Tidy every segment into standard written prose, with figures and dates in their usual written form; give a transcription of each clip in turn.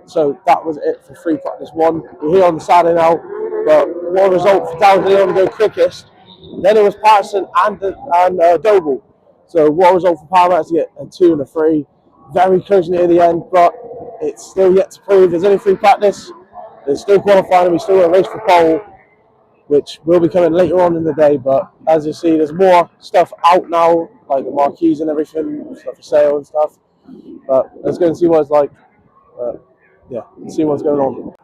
So that was it for free practice 1. We're here on the Saturday now, but one result for Dow did only go quickest. Then it was Patterson and Doble. So one result for Power to get a 2 and a 3. Very close near the end, but it's still yet to prove. There's only free practice. There's still qualifying. We still got a race for pole, which will be coming later on in the day. But as you see, there's more stuff out now, like the marquees and everything, stuff for sale and stuff. But let's go and see what it's like. Yeah, let's see what's going on.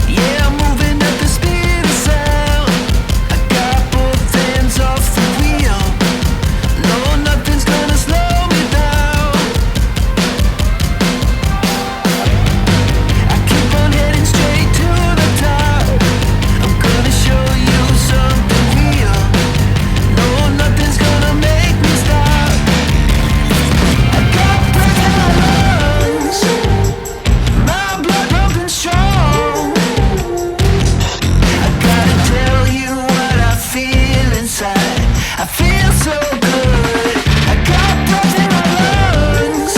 Yeah, I'm moving at the speed of sound. I got both hands off the wheel. No, nothing's gonna slow me down. I keep on heading straight to the top. I'm gonna show you something real. No, nothing's gonna make me stop. I got breath in my lungs. My blood pumping strong. I gotta tell you what I feel inside. I feel so good. I got breath in my lungs.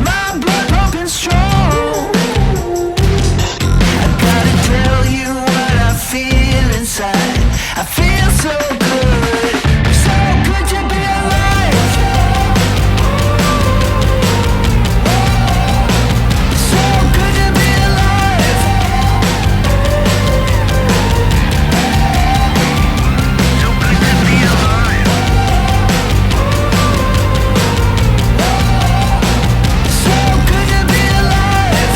My blood pumping strong. I gotta tell you what I feel inside. I feel so good. So good to be alive. So good to be alive. So good to be alive. So good to be alive.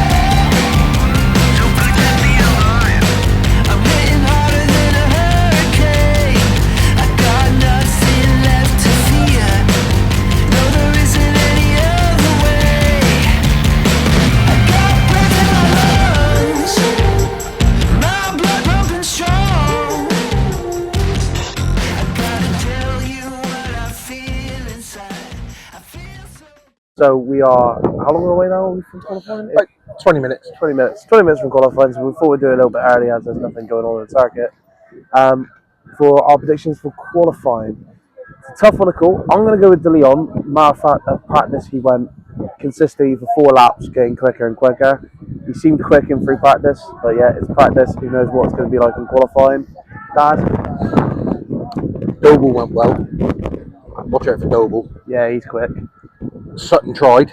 So good to be alive. I'm hitting harder than a hurricane. I got nothing left to fear. No, there isn't any other way. I got breath in my lungs. My blood pumping strong. I gotta tell you what I feel inside. I feel so. So we are, how long away now are we from qualifying? Like 20 minutes. 20 minutes. 20 minutes from qualifying, so we thought we'd do it a little bit early as there's nothing going on in the circuit. For our predictions for qualifying, it's a tough one to call. I'm going to go with De Leon. Matter of fact, at practice he went consistently for 4 laps, getting quicker and quicker. He seemed quick in free practice, but yeah, it's practice. Who knows what it's going to be like in qualifying. Dad? Doble went well. Watch out for Doble. Yeah, he's quick. Sutton tried,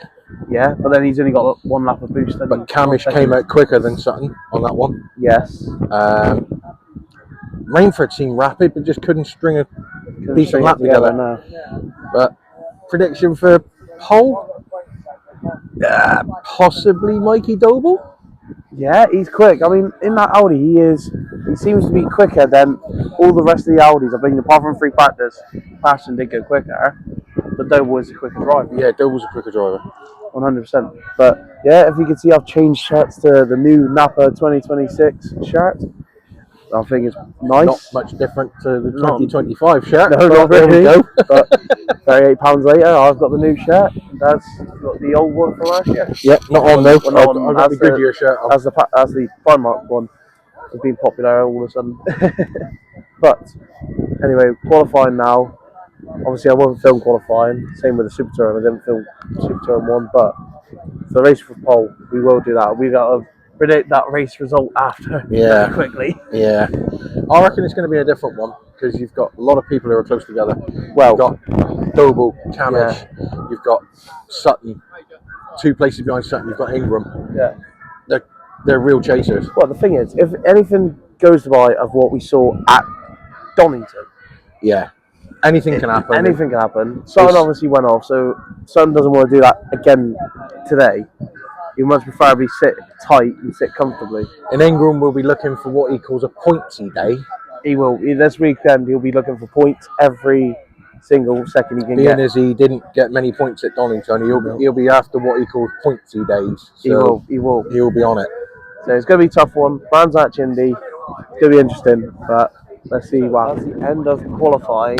Yeah, but then he's only got 1 lap of boost. but Camish came out quicker than Sutton on that one. Yes. Rainford seemed rapid, but just couldn't string a decent lap together. No. But prediction for pole? Possibly Mikey Doble. Yeah, he's quick. I mean, in that Audi, he seems to be quicker than all the rest of the Audis. I mean, apart from free practice, Passion did go quicker, but Doble was a quicker driver. Yeah, Doble's a quicker driver. 100%. But yeah, if you can see, I've changed shirts to the new Napa 2026 shirt. I think it's nice. Not much different to the 2025 shirt. No, not there we really. go. But £38 later, I've got the new shirt. Dad's got the old one from last year. Yep, not on though. Well, I've got the Goodyear shirt on. As the Primark one has been popular all of a sudden. But anyway, qualifying now. Obviously, I wasn't film qualifying. Same with the Super Touring. I didn't film Super Touring 1, but for the race for pole, we will do that. We got to predict that race result after Yeah. quickly. Yeah. I reckon it's going to be a different one because you've got a lot of people who are close together. Well, you've got Doble, Camish, you've got Sutton, 2 places behind Sutton, you've got Ingram. Yeah. They're real chasers. Well, the thing is, if anything goes by of what we saw at Donington, Yeah. Anything can happen. Anything can happen. Sutton obviously went off, so Sutton doesn't want to do that again today. He much preferably sit tight and sit comfortably. And Ingram will be looking for what he calls a pointsy day. He will. This weekend, he'll be looking for points every single second he can Being get. as he didn't get many points at Donington, he'll be after what he calls pointsy days. So He will. He'll be on it. So it's going to be a tough one. Brands Hatch Indy. It's going to be interesting, but let's see what happens. At the end of qualifying,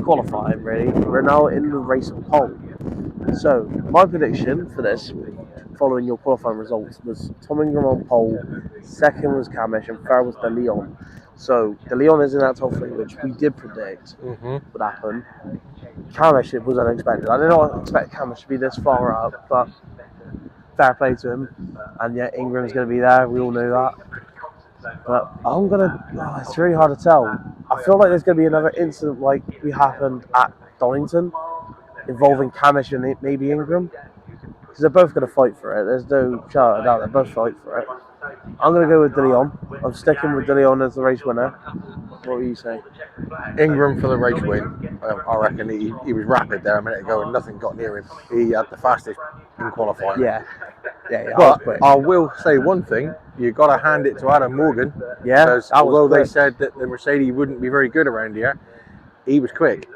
qualifying really, we're now in the race of pole. So my prediction for this following your qualifying results was Tom Ingram on pole, second was Camish, and third was De Leon. So De Leon is in that top three, which we did predict would happen. Camish, it was unexpected. I did not expect Camish to be this far up, but fair play to him. And yet Ingram's going to be there. We all knew that. But it's really hard to tell. I feel like there's going to be another incident like we happened at Donington involving Camish and maybe Ingram. Because they're both going to fight for it. There's no doubt about it. They both fight for it. I'm going to go with De Leon. I'm sticking with De Leon as the race winner. What do you say? Ingram for the race win. I reckon he was rapid there a minute ago and nothing got near him. He had the fastest in qualifying. Yeah. But I will say one thing, you got to hand it to Adam Morgan. Yeah, because although they said that the Mercedes wouldn't be very good around here, he was quick.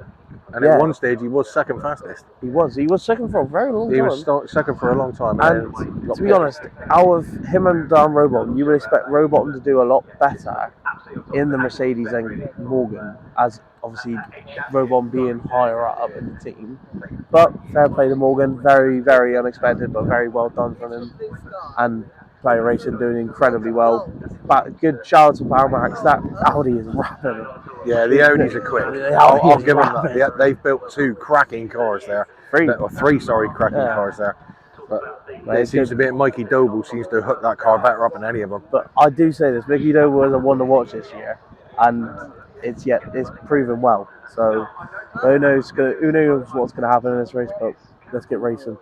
And at one stage, he was second fastest. He was second for a very long time. He was second for a long time. And to be honest, out of him and Dan Rowbottom, you would expect Rowbottom to do a lot better in the Mercedes than Morgan, as obviously Rowbottom being higher up in the team. But fair play to Morgan, very, very unexpected, but very well done from him. And Player Racing doing incredibly well. But good shout out to Power Max. That Audi is rapid. Yeah, the Audis are quick. I'll give them that. They've built two cracking cars there. Three cracking cars there. But it seems to be Mikey Doble seems to hook that car better up than any of them. But I do say this, Mickey Doble was a one to watch this year, and it's proven well. So who knows what's going to happen in this race? But let's get racing.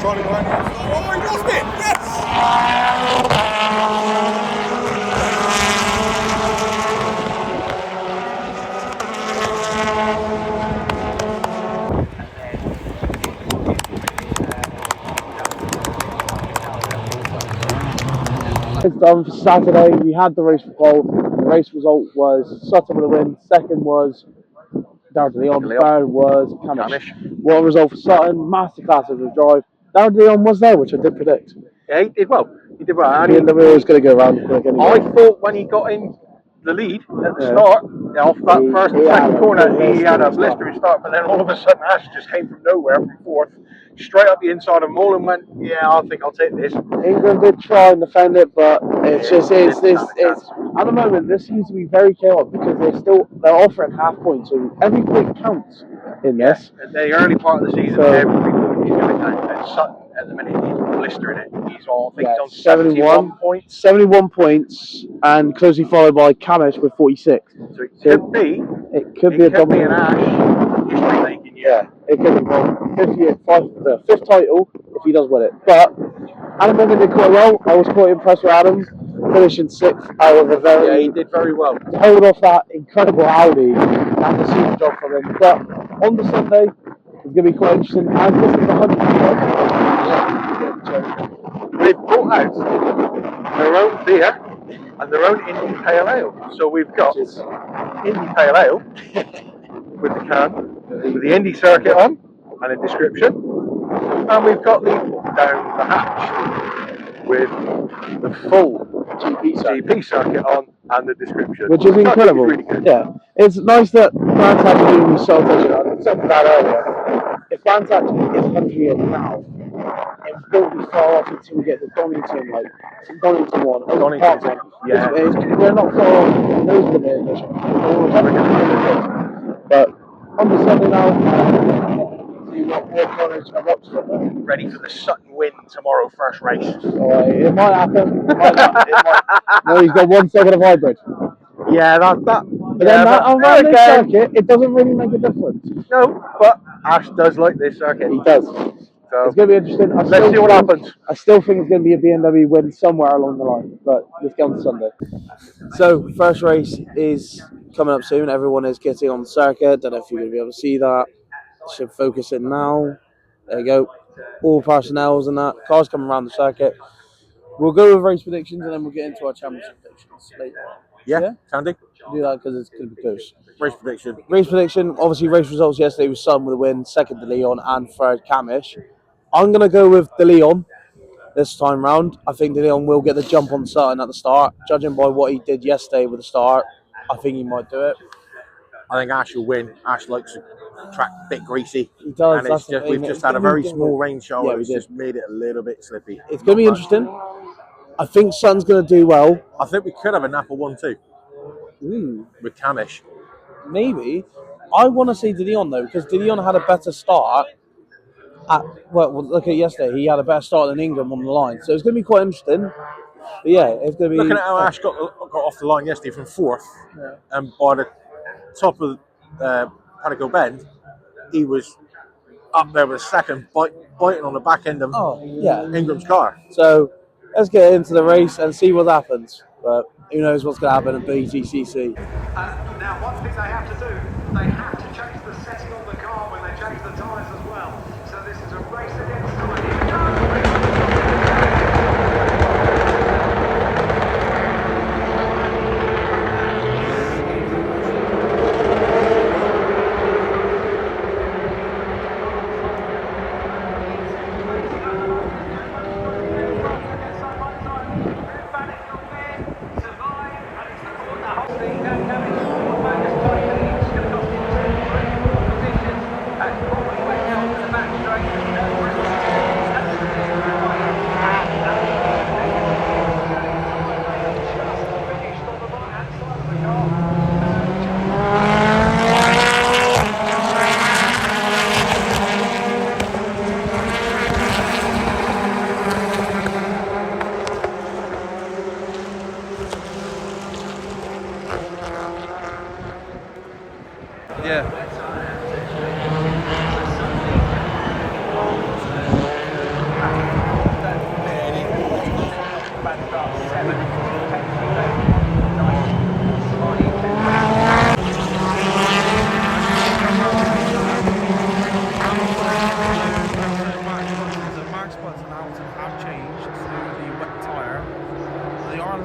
trying to go out the outside. Oh, he lost it! Yes! It's done for Saturday. We had the race result. The race result was Sutton with a win. Second was Darren de Leon. Third was Camish. What result for Sutton? Masterclass of the drive. Darren de Leon was there, which I did predict. Yeah, he did well. He did well. And the wheel was going to go around the quick anyway. I thought when he got in the lead at the start, off that first and second corner, he had a blistering start, but then all of a sudden Ash just came from nowhere from fourth, straight up the inside of Mull and went, yeah, I think I'll take this. England did try and defend it, but it's at the moment this seems to be very chaotic because they're offering half points, so every point counts in this. At the early part of the season, every point is going to count. And Sutton at the minute he's blistering it. He's on, I think he's on 71 points. 71 points, and closely followed by Camish with 46. So it could be a dominant. An Ash history making year. Yeah, it could be the fifth title if he does win it. But Adam Morgan did quite well. I was quite impressed with Adam, finishing sixth out of a very. Yeah, he did very well. To hold off that incredible Audi, that's a super job for him. But on the Sunday, it's going to be quite interesting. As this is the 100th. They've brought out their own beer and their own Indy Pale Ale. So we've got Indy Pale Ale with the can, with the Indy circuit on and a description. And we've got the down the hatch with the full GP circuit on and the description. Which is incredible. Really good. Yeah. It's nice that Bantac is doing these sort of things. I said that earlier. If Bantac is 100 years now, it won't be far off until we get the Donington, Donington one. Donington, yeah. We're not far off. Those are the main mission. But on the Sunday now, you've got more Connors and Roxford. Ready for the Sutton win tomorrow, first race. It might happen. No, he's got 1 second of hybrid. Yeah, that. But then around this circuit, it doesn't really make a difference. No, but Ash does like this circuit. He does. So it's going to be interesting. Let's see what happens. I still think it's going to be a BMW win somewhere along the line, but let's get on to Sunday. So, first race is coming up soon. Everyone is getting on the circuit. Don't know if you're going to be able to see that. Should focus in now. There you go. All personnels and that. Cars coming around the circuit. We'll go with race predictions and then we'll get into our championship predictions later on. Yeah, Sandy. Do that because it's going to be close. Race prediction. Race prediction. Obviously, race results yesterday was Sutton with a win, second De Leon, and third Camish. I'm going to go with De Leon this time round. I think De Leon will get the jump on Sutton at the start. Judging by what he did yesterday with the start, I think he might do it. I think Ash will win. Ash likes the track a bit greasy. He does. And it's just, we've just had a very small rain shower. Yeah, it's just made it a little bit slippy. It's going to be interesting. I think Sutton's going to do well. I think we could have a Napa 1-2 with Camish. Maybe. I want to see De Leon though, because De Leon had a better start. Look at yesterday. He had a better start than Ingram on the line, so it's going to be quite interesting. But yeah, it's going to be. Looking at how Ash got off the line yesterday from fourth, and by the top of Panico Bend, he was up there with second, biting on the back end of Ingram's car. So let's get into the race and see what happens. But who knows what's going to happen at Btcc. Now, one thing they have to do, they have to change the setting on the car when they change the tyres as well. So this is a race against time. Here we go.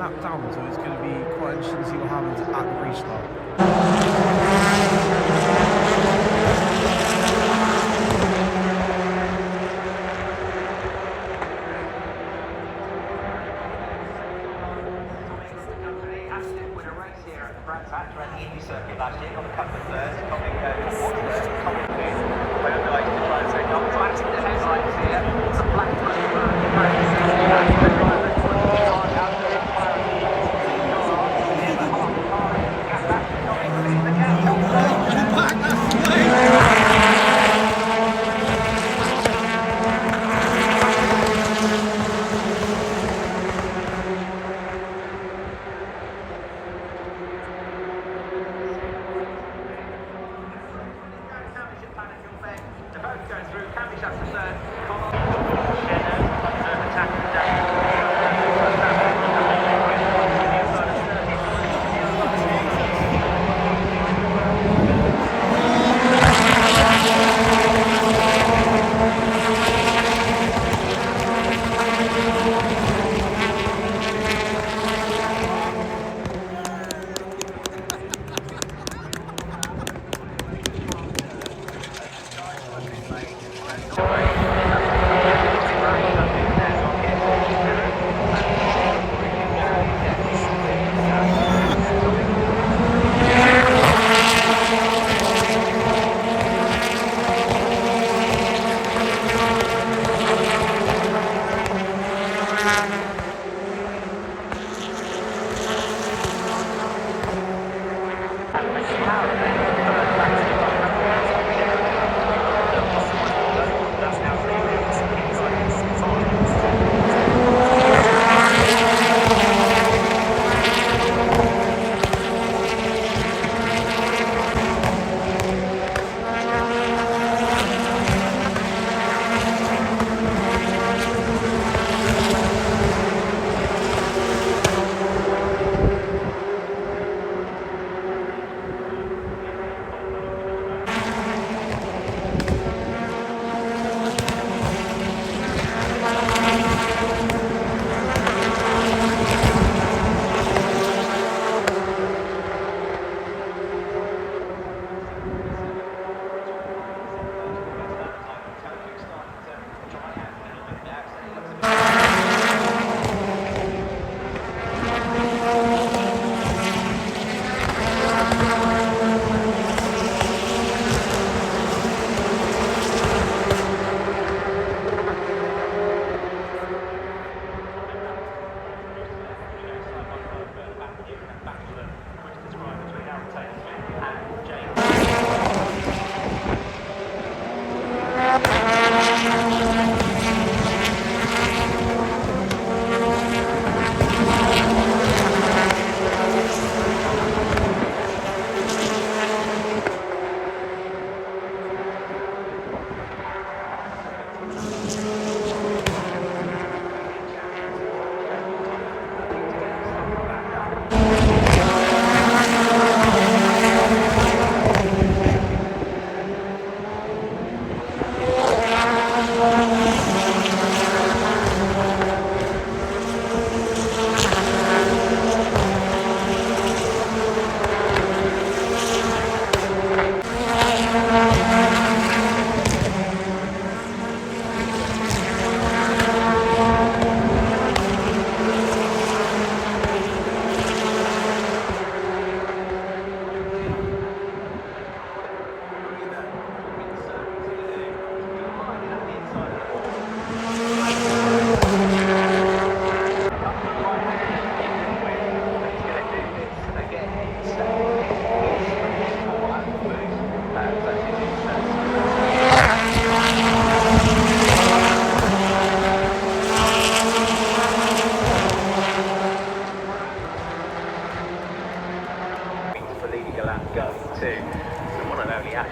lap down, so it's going to be quite interesting to see what happens at the restart. At the Indy circuit last year, got a couple of thirds, coming towards the top of the field. But underway to try and take off. Trying to see the headlights here. It's a black the boat going through, Cavendish up to third,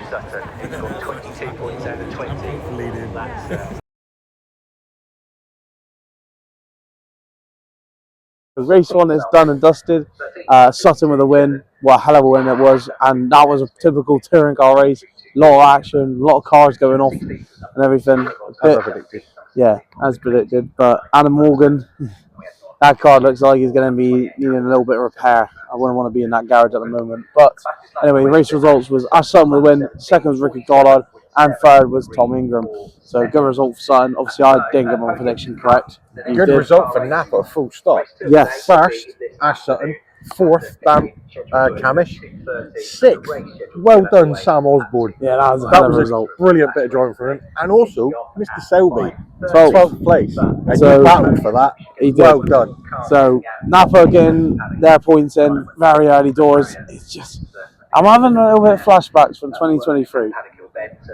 Sutton, 22 points out of 20. That's, Race 1 is done and dusted. Sutton with a win. What a hell of a win it was. And that was a typical touring car race. A lot of action, a lot of cars going off and everything. As I predicted. Yeah, as predicted. But Adam Morgan, that car looks like he's going to be needing a little bit of repair. I wouldn't want to be in that garage at the moment. But anyway, race results was Ash Sutton with the win, second was Ricky Goddard, and third was Tom Ingram. So good result for Sutton. Obviously, I didn't get my prediction correct. Good result for Napa, full stop. Yes. First, Ash Sutton. Fourth, Camish. Sixth, well done, Sam Osborne. Yeah, that was a result. Brilliant bit of driving for him. And also, Mr. Selby, 12th place. And So, you battled for that. He did. Well done. So Napa getting their points in very early doors. It's just, I'm having a little bit of flashbacks from 2023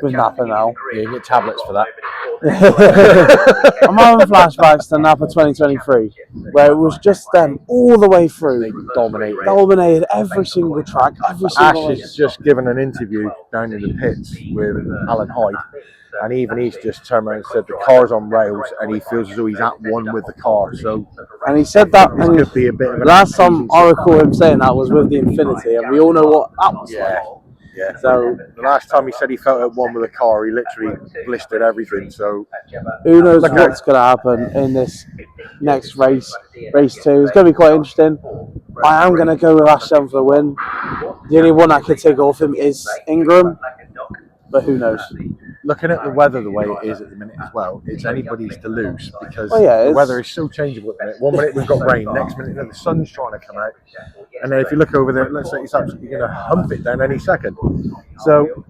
with Napa now. Yeah, you get tablets for that. I'm having flashbacks to Napa 2023, where it was just them all the way through. They dominated. Dominated every single track, every Ash single has just given an interview down in the pits with Alan Hyde, and even he's just turned around and said the car's on rails, and he feels as though he's at one with the car. So, and he said that. This could be a bit of last time I recall him saying that was with the Infinity, and we all know what that was like. Yeah. So the last time he said he felt at one with the car, he literally blistered everything. So who knows what's going to happen in this next race, race 2. It's going to be quite interesting. I am going to go with Ash Sutton for the win. The only one I could take off him is Ingram, but who knows? Looking at the weather the way it is at the minute as well, it's anybody's to lose because Oh, the weather is so changeable at the minute. 1 minute we've got rain, next minute the sun's trying to come out, and then if you look over there, let's say it's absolutely going to hump it down any second. So,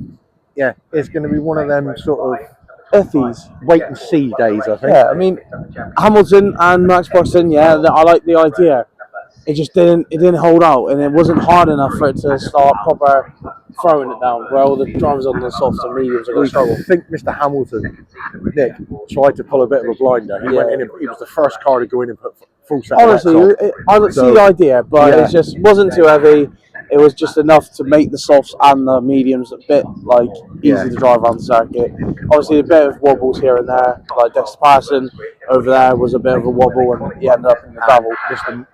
yeah, it's going to be one of them sort of Iffies. wait and see days, I think. Yeah, I mean, Hamilton and Max Buxton, yeah, I like the idea. It just didn't hold out, and it wasn't hard enough for it to start proper throwing it down, where all the drivers on the softs and mediums are going to struggle. I think Mr. Hamilton, Nick, tried to pull a bit of a blinder. He went in and he was the first car to go in and put full set. Honestly, I see the idea, but it just wasn't too heavy. It was just enough to make the softs and the mediums a bit easy to drive around the circuit. Obviously, a bit of wobbles here and there, like Dexter Patterson over there was a bit of a wobble, and he ended up in the gravel. Mr.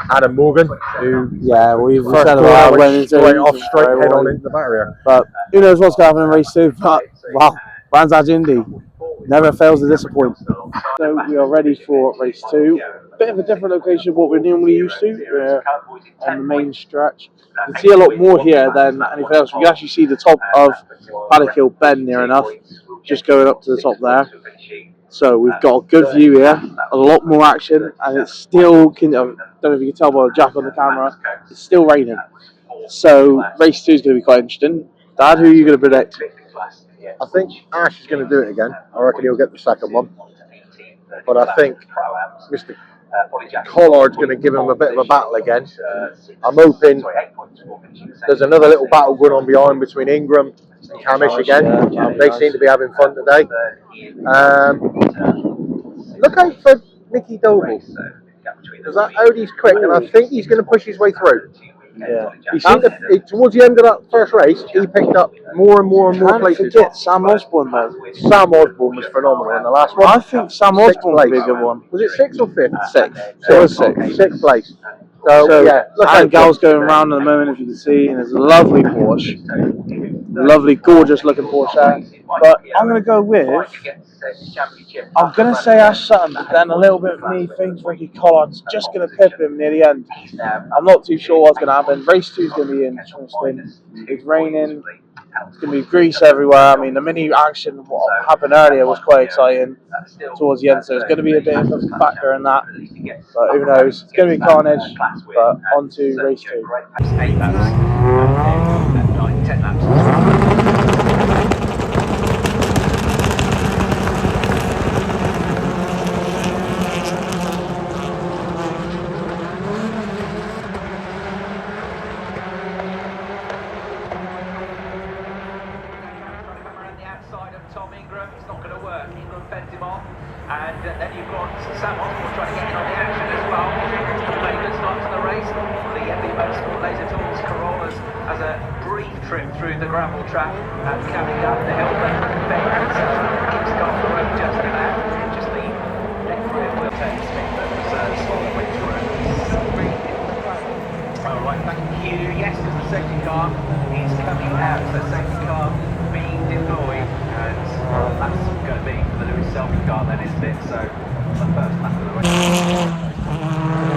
Adam Morgan, who we said first about went straight off straight head on into the barrier. But who knows what's going to happen in race 2? But wow, Brands Hatch Indy never fails to disappoint. So we are ready for race 2. Bit of a different location of what we're normally used to. We're on the main stretch. You can see a lot more here than anything else. We can actually see the top of Paddock Hill Bend near enough, just going up to the top there. So we've got a good view here, a lot more action, and it's still, I don't know if you can tell by the jack on the camera, it's still raining. So race 2 is going to be quite interesting. Dad, who are you going to predict? I think Ash is going to do it again. I reckon he'll get the second one. But I think Mr. Collard's going to give him a bit of a battle again. I'm hoping there's another little battle going on behind between Ingram and Camish again. They seem to be having fun today. Look out for Nicky Doble, because that Audi's quick, and I think he's going to push his way through. Yeah. He seemed to, towards the end of that first race, he picked up more and more places. Forget Sam Osborne though. Sam Osborne was phenomenal in the last one. I think Sam Osborne would be a good one. Was it 6th or 5th? 6th. It was 6th. 6th place. So yeah, look and Gal's going around at the moment, if you can see, and there's a lovely Porsche. Lovely, gorgeous looking Porsche. But I'm going to go with, I'm going to say Ash Sutton, but then a little bit of me thinks Ricky Collard's just going to pip him near the end. I'm not too sure what's going to happen. Race 2 is going to be interesting. It's raining. It's going to be grease everywhere. I mean, the mini action, what happened earlier, was quite exciting towards the end, so it's going to be a bit of a factor in that. But who knows? It's going to be carnage, but on to race 2. 8 laps, 9, 10 laps. Tom Ingram, it's not going to work. Ingram fends him off, and then you've got Sam Osborne trying to get in on the action as well. Made a good start to the race. The Motorsport Laser Tools Corollas has a brief trip through the gravel track and coming up the hill. Keeps got the road just about. Just the neck rear wheel turn spin that was small, which were alright, thank you. Yes, because the safety car is coming out. So safety car being deployed. And that's going to be the Lewis Selby car then, isn't it? So, the first lap of the race.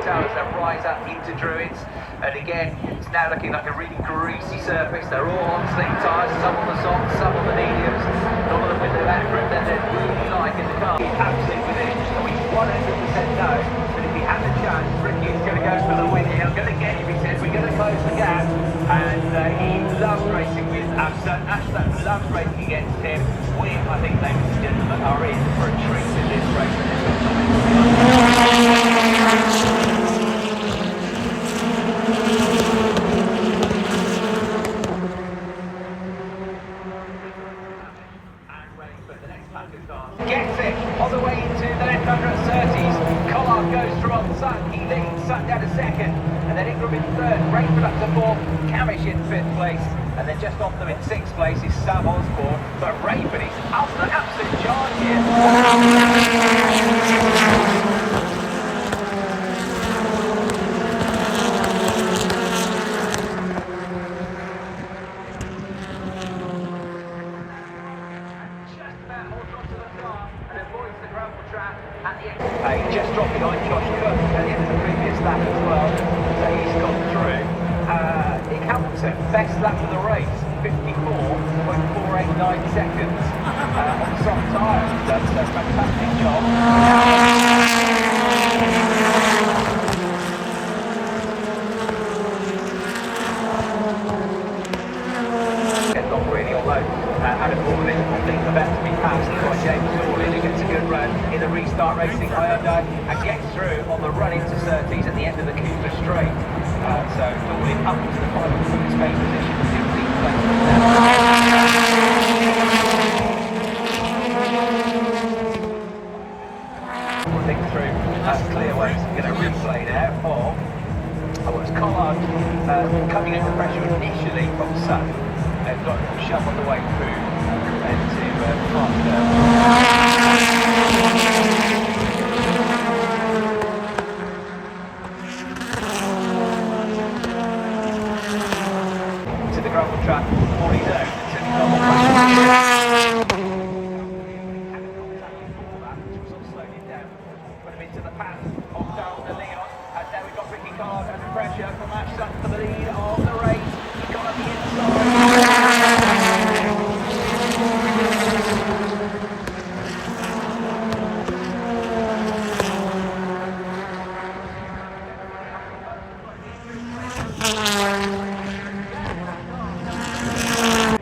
tell as they rise up into Druids. And again, it's now looking like a really greasy surface. They're all on slick tyres, some on the softs, some on the mediums. None of them with the back grip that they're really liking the car. He's absolutely within, and we 100% know that if he has a chance, Ricky is going to go for the win here. I'm going to get him, he says, we're going to close the gap. And he loves racing with Ashton. Ashton loves racing against him. We, I think, ladies and gentlemen, are in for a treat in this race. Gets it on the way into the left under at 30s. Collard goes through on Sutton. He leads Sutton down to second. And then Ingram in third. Rayford up to fourth. Camish in fifth place. And then just off them in sixth place is Sam Osborne. But Rayford is up the absolute charge here. Just dropped behind Josh Cook at the end of the previous lap as well, so he's gone through. Nick Hamilton, best lap of the race, 54.489 seconds on soft tyres. That's a fantastic job. Not really, although Adam Gordon, I think, about to be passed by James Dorlin, who gets a good run in the restart racing Hyundai and gets through on the run into Surtees at the end of the Cooper Straight. So Dorlin up into the final space position, 15th place. We'll think through Clearways, going to replay there of was Collard coming under pressure initially from Sutton. They've got a shove on the way through into to the gravel track on his own. Put him into the path of down the Leon. And now we've got Ricky Card under pressure from Ash Sutton for the lead of the race. He's got on the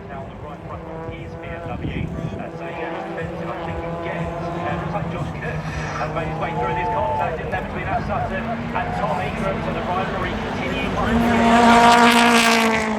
Now on the right front is BMW, so defensive, I think, again. Looks like Josh Cook has made his way through this contact in there between Ash Sutton and Tom Ingram, so the rivalry continues once again.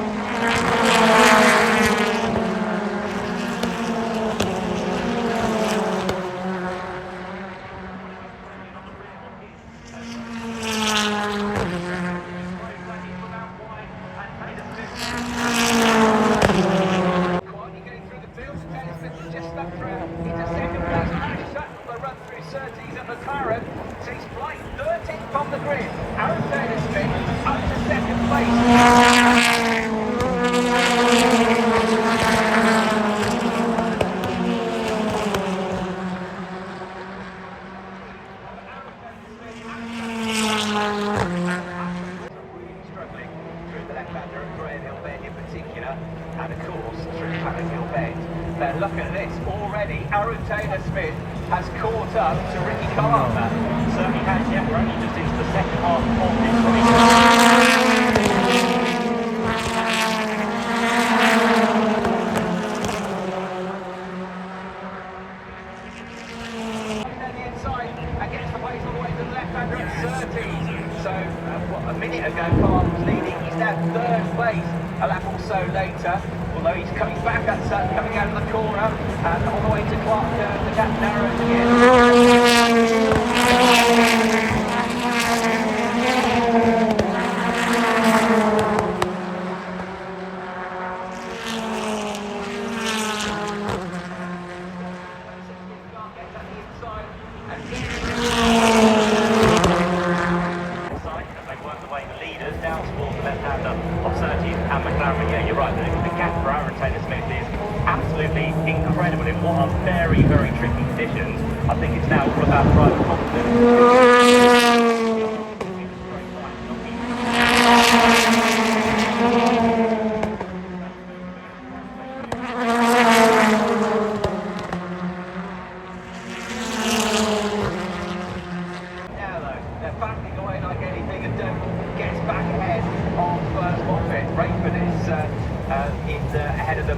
From the grid, Aaron Taylor-Smith up to second place. Struggling through the left-hander at Graham Hill Bend in particular, and of course through Paddock Hill Bend. But look at this already. Aaron Taylor-Smith has caught up to Ricky Carter. Certainly has, yet we're only just into the second half of this race. Down the inside and gets the place all the way to the left-hander at 30. So, a minute ago, Carter was leading. He's now third place. A lap or so later, although he's coming back at Sutton, coming out of the corner, and all the way to Clark, the gap narrows again. Incredible in what are very, very tricky conditions. I think it's now all about driving confidence.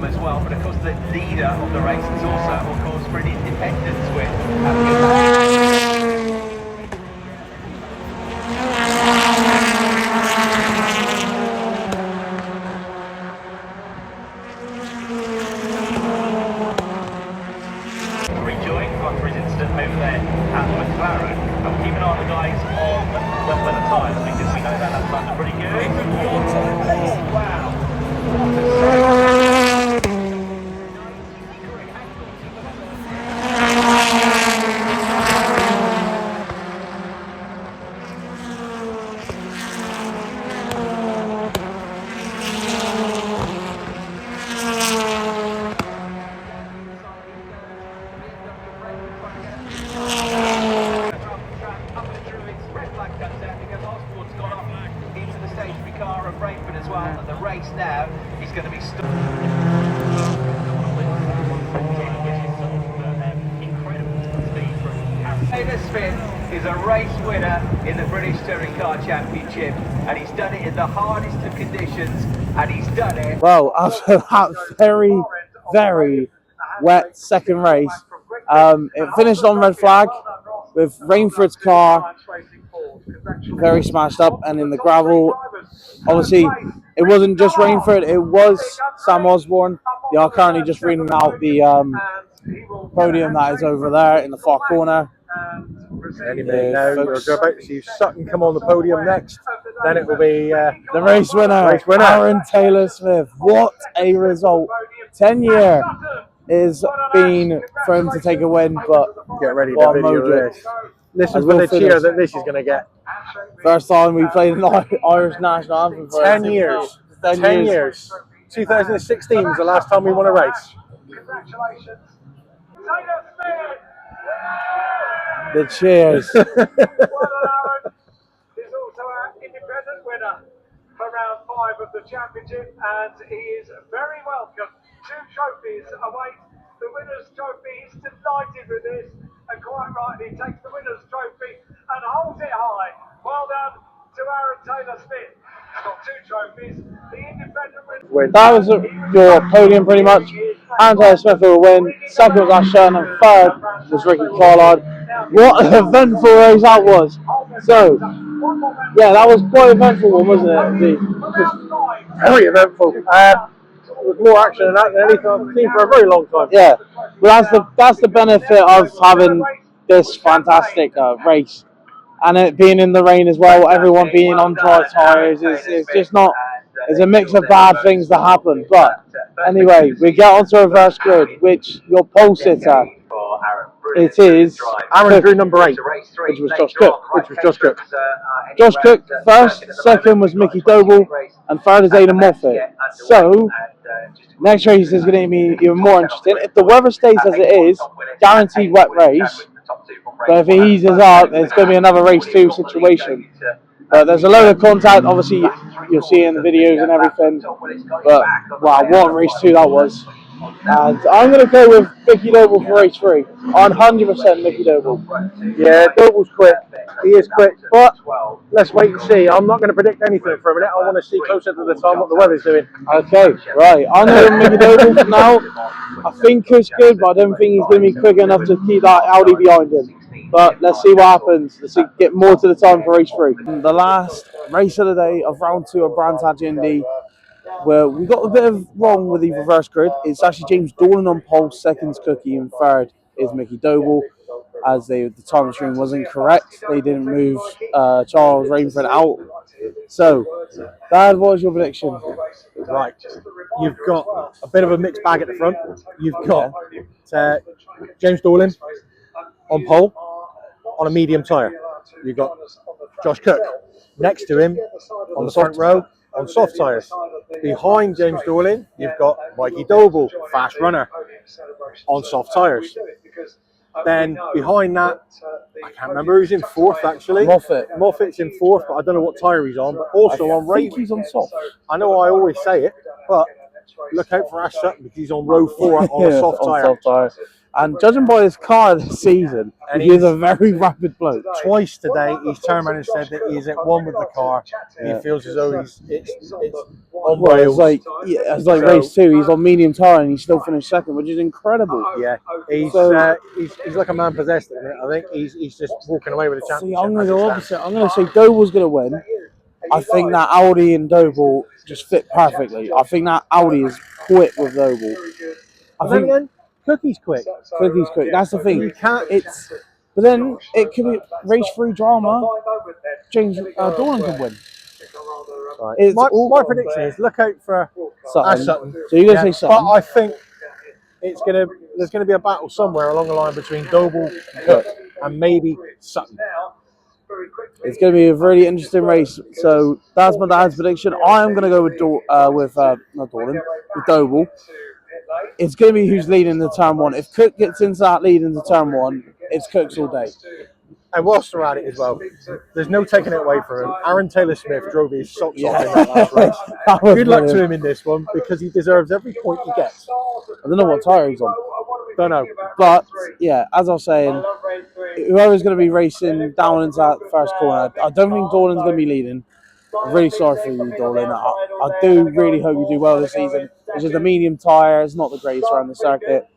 them as well, but of course the leader of the race is also, of course, for an independence win. Rejoined after his incident over there at McLaren. And we'll keep an eye on the guys on wet weather tyres because we know that times are pretty good. Oh, wow. Into the safety car of Rainford as well, and the race now is going to be Taylor Smith is a race winner in the British Touring Car Championship, and he's done it in the hardest of conditions, and he's done it. Well, after that very, very wet second race, it finished on red flag with Rainford's car very smashed up and in the gravel. Obviously, it wasn't just Rainford, it was Sam Osborne. They are currently just reading out the podium that is over there in the far corner. Any minute now, we're about to see Sutton come on the podium next. Then it will be the race winner, Aaron Taylor Smith. What a result! 10-year is been for him to take a win, but get ready to video this. Listen for the cheer that this is going to get. First time we played an Irish national anthem for 10 years. 10 years. 2016 was the last time we won a race. Congratulations, Taylor Smith. The cheers. Well done, Aaron. He's also our independent winner for round 5 of the championship, and he is very welcome. 2 trophies await the winner's trophy. He's delighted with this, and quite rightly takes the winner's trophy and holds it high. Well done to Aaron Taylor Smith. He's got 2 trophies. The independent winner. That was your podium pretty much. Aaron Taylor Smith will win. Second was Ashton, and third was Ricky Collard. What an eventful race that was. So, yeah, that was quite eventful one, wasn't it? Very eventful. With more action than that than anything I've seen for a very long time. Yeah, but that's the benefit of having this fantastic race. And it being in the rain as well, everyone being on dry tyres, it's just not, it's a mix of bad things that happen. But anyway, we get onto reverse grid, which your pole sitter, it is Aaron drew number 8, which was Josh Cook. Josh Cook Cook first, second was Mickey Doble, and third is Aidan Moffat. So, next race is going to be even more interesting. If the weather stays as it is, guaranteed wet race. But if it eases up, it's going to be another race 2 situation. But there's a load of contact, obviously you'll see in the videos and everything. But wow, what a race 2 that was. And I'm going to go with Mickey Doble for race 3. 100% Mickey Doble. Yeah, Doble's quick. He is quick, but let's wait and see. I'm not going to predict anything for a minute. I want to see closer to the time what the weather's doing. Okay, right. I'm going with Mickey Doble for now. I think it's good, but I don't think he's going to be quick enough to keep that Audi behind him. But let's see what happens. Let's get more to the time for race 3. The last race of the day of round 2 of Brands Hatch Indy, where we got a bit of wrong with the reverse grid. It's actually James Dornan on pole, second's Cookie, and third is Mickey Doble. As the time stream wasn't correct, they didn't move Charles Rainford out. So, Dad, what was your prediction? Right, you've got a bit of a mixed bag at the front. You've got James Dornan on pole on a medium tyre. You've got Josh Cook next to him on the front row on soft tyres. Behind James Dornan, you've got Mikey Doble, fast runner, on soft tyres. Then behind that, I can't remember who's in 4th actually. Moffat's in 4th, but I don't know what tyre he's on. But also on race, he's on soft. I know I always say it, but look out for Ash Sutton because he's on row 4 on a soft tyre. soft tyre. And judging by his car this season, And he is a very rapid bloke. Twice today, he's turned around and said that he's at one with the car. Yeah. He feels as though it's on Well, rails. it's like race 2. He's on medium tyre and he still finished second, which is incredible. Yeah, he's like a man possessed. I think he's just walking away with a championship. See, I'm going to go opposite. I'm going to say Doble's going to win. I think that Audi and Doble just fit perfectly. I think that Audi is quick with Doble. I think then Cookie's quick. Cookie's quick. That's the thing. You can't. But then it could be race 3 drama. James Dornan could win. Right. My prediction is look out for Sutton. Ash Sutton. So you're going to say Sutton? But I think there's gonna be a battle somewhere along the line between Doble, Cook, and maybe Sutton. It's going to be a really interesting race. So that's my dad's prediction. I am going to go with Doble. It's going to be who's leading the turn 1. If Cook gets into that lead into turn 1, it's Cook's all day. And whilst we're at it as well, there's no taking it away from him. Aaron Taylor-Smith drove his socks off in that last race. Good luck to him in this one because he deserves every point he gets. I don't know what tyre he's on. Don't know. But, yeah, as I was saying, whoever's going to be racing down into that first corner, I don't think Dorland's going to be leading. I'm really sorry for you, Dorland. I do really hope you do well this season. It's just a medium tyre. It's not the greatest around the circuit,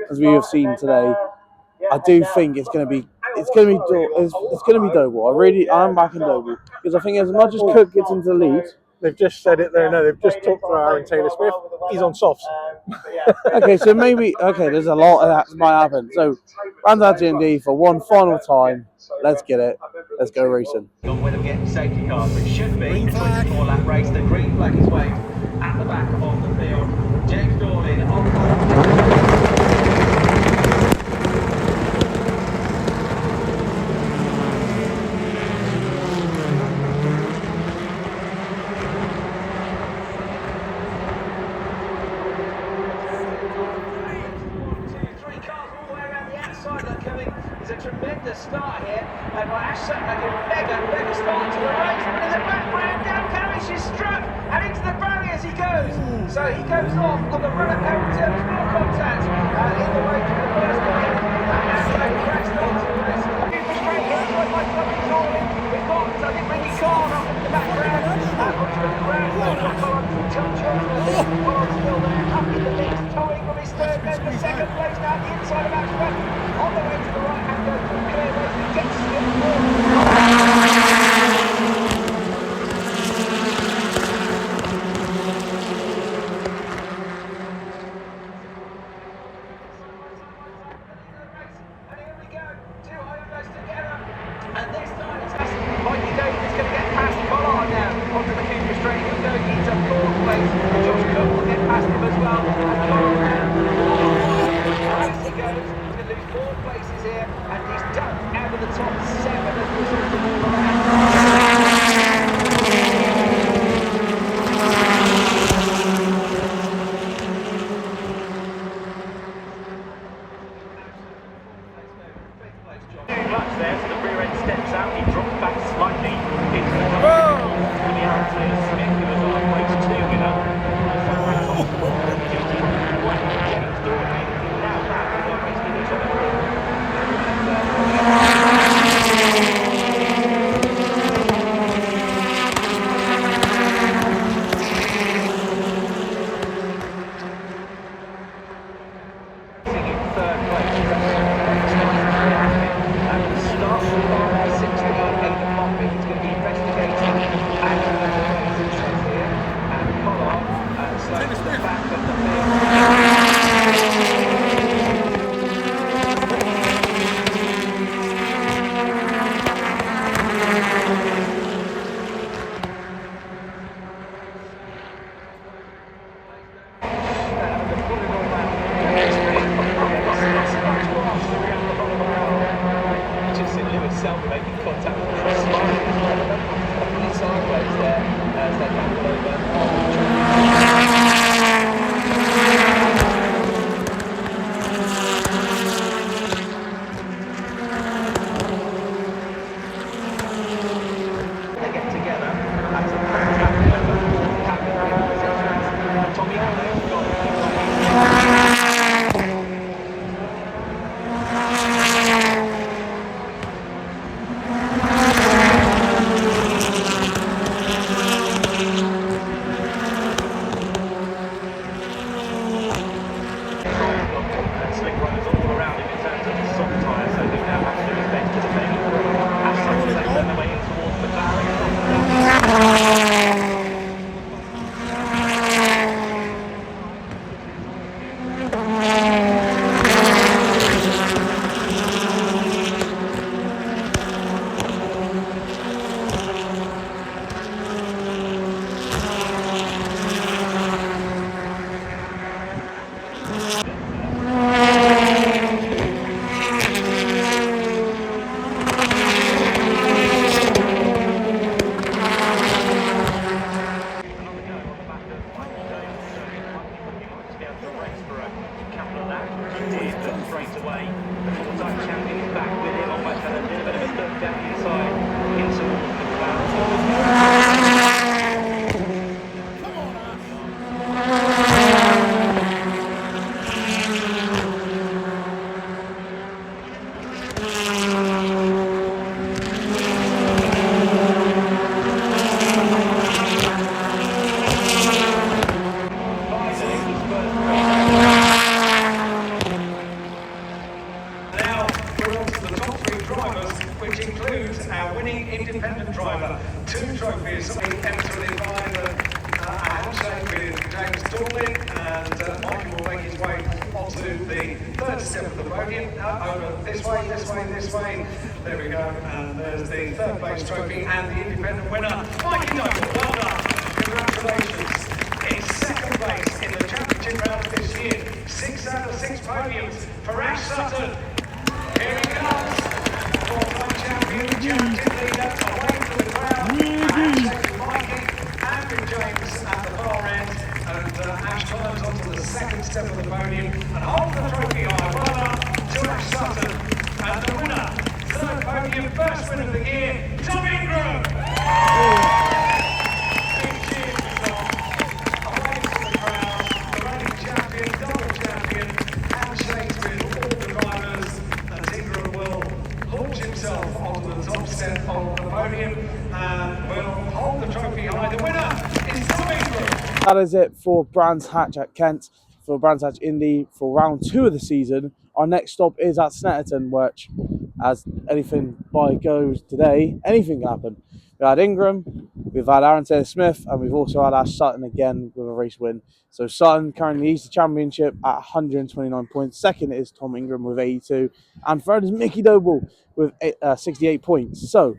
as we have seen today. I do think it's going to be Doble. I'm backing Doble because I think as much as Cook gets into the lead, they've just said it there. No, they've just talked to Aaron Taylor-Smith. He's on softs. Okay, so there's a lot of that might happen. So, round out Indy for one final time. Let's get it. Let's go racing. On with them getting safety cars, which should be a 24-lap race. The green flag is waved at the back of the field. James Dornan on the It's a tremendous start here, and Ash Sutton making a mega start to the race. In the background, down Camish is struck and into the barrier as he goes. So he goes off on the run-up penalty, no contact in the way to the first corner. And that's a great start to the race. Straight here, by Tommy Dornan. We've got, I think, Ricky Khan up in the background. Onto the ground, John Johnson, still there, up in the mix, towing from his third man, the second place down the inside of Ash Sutton. On the way to the right hand, goes to clear race, he gets to the and here we go, 2 Hyundais together, and this time it's Mikey Davis is going to get past Collard now, onto the Cooper straight, he'll go into 4th place, Josh Cook will get past him as well, and Collard now, as he goes, two trophies. We enter the environment, a handshake with James Dorlin, and Michael will make his way onto the third step of the podium. Over this way. There we go. And there's the third place trophy and the independent winner, Mikey Noble. Well done. Congratulations. In second place in the championship round this year. 6 out of 6 podiums for Ash Sutton. Here he comes. Four-time champion, championship leader, away from the crowd. Handshake with Mikey, Andrew James at the far end. And Ash climbs onto the second step of the podium and holds the trophy high. Well done to Ash Sutton. And the winner, third podium, first win of the year, Tom Ingram. Big cheers for Tom. Away from the crowd, the reigning champion, double champion, handshakes with all the drivers, and Ingram will launch himself onto the top step of the podium and will hold the trophy high. The winner is Tom Ingram. That is it for Brands Hatch at Kent, for Brands Hatch Indy for round 2 of the season. Our next stop is at Snetterton, which, as anything by goes today, anything can happen. We had Ingram, we've had Aaron Taylor-Smith, and we've also had Ash Sutton again with a race win. So Sutton currently leads the championship at 129 points. Second is Tom Ingram with 82, and third is Mickey Doble with 68 points. So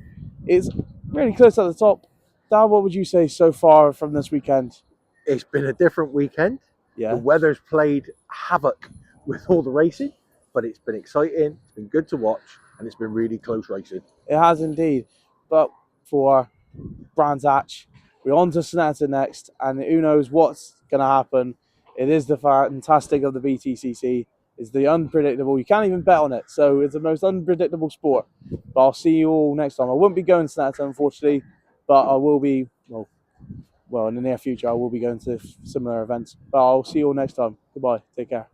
it's really close at the top. Dan, what would you say so far from this weekend? It's been a different weekend. Yeah. The weather's played havoc with all the racing, but it's been exciting, it's been good to watch, and it's been really close racing. It has indeed. But for Brands Hatch, we're on to Snetterton next, and who knows what's going to happen. It is the fantastic of the Btcc. It's the unpredictable. You can't even bet on it. So it's the most unpredictable sport. But I'll see you all next time. I won't be going to Snetterton, unfortunately, but I will be, well, in the near future, I will be going to similar events. But I'll see you all next time. Goodbye. Take care.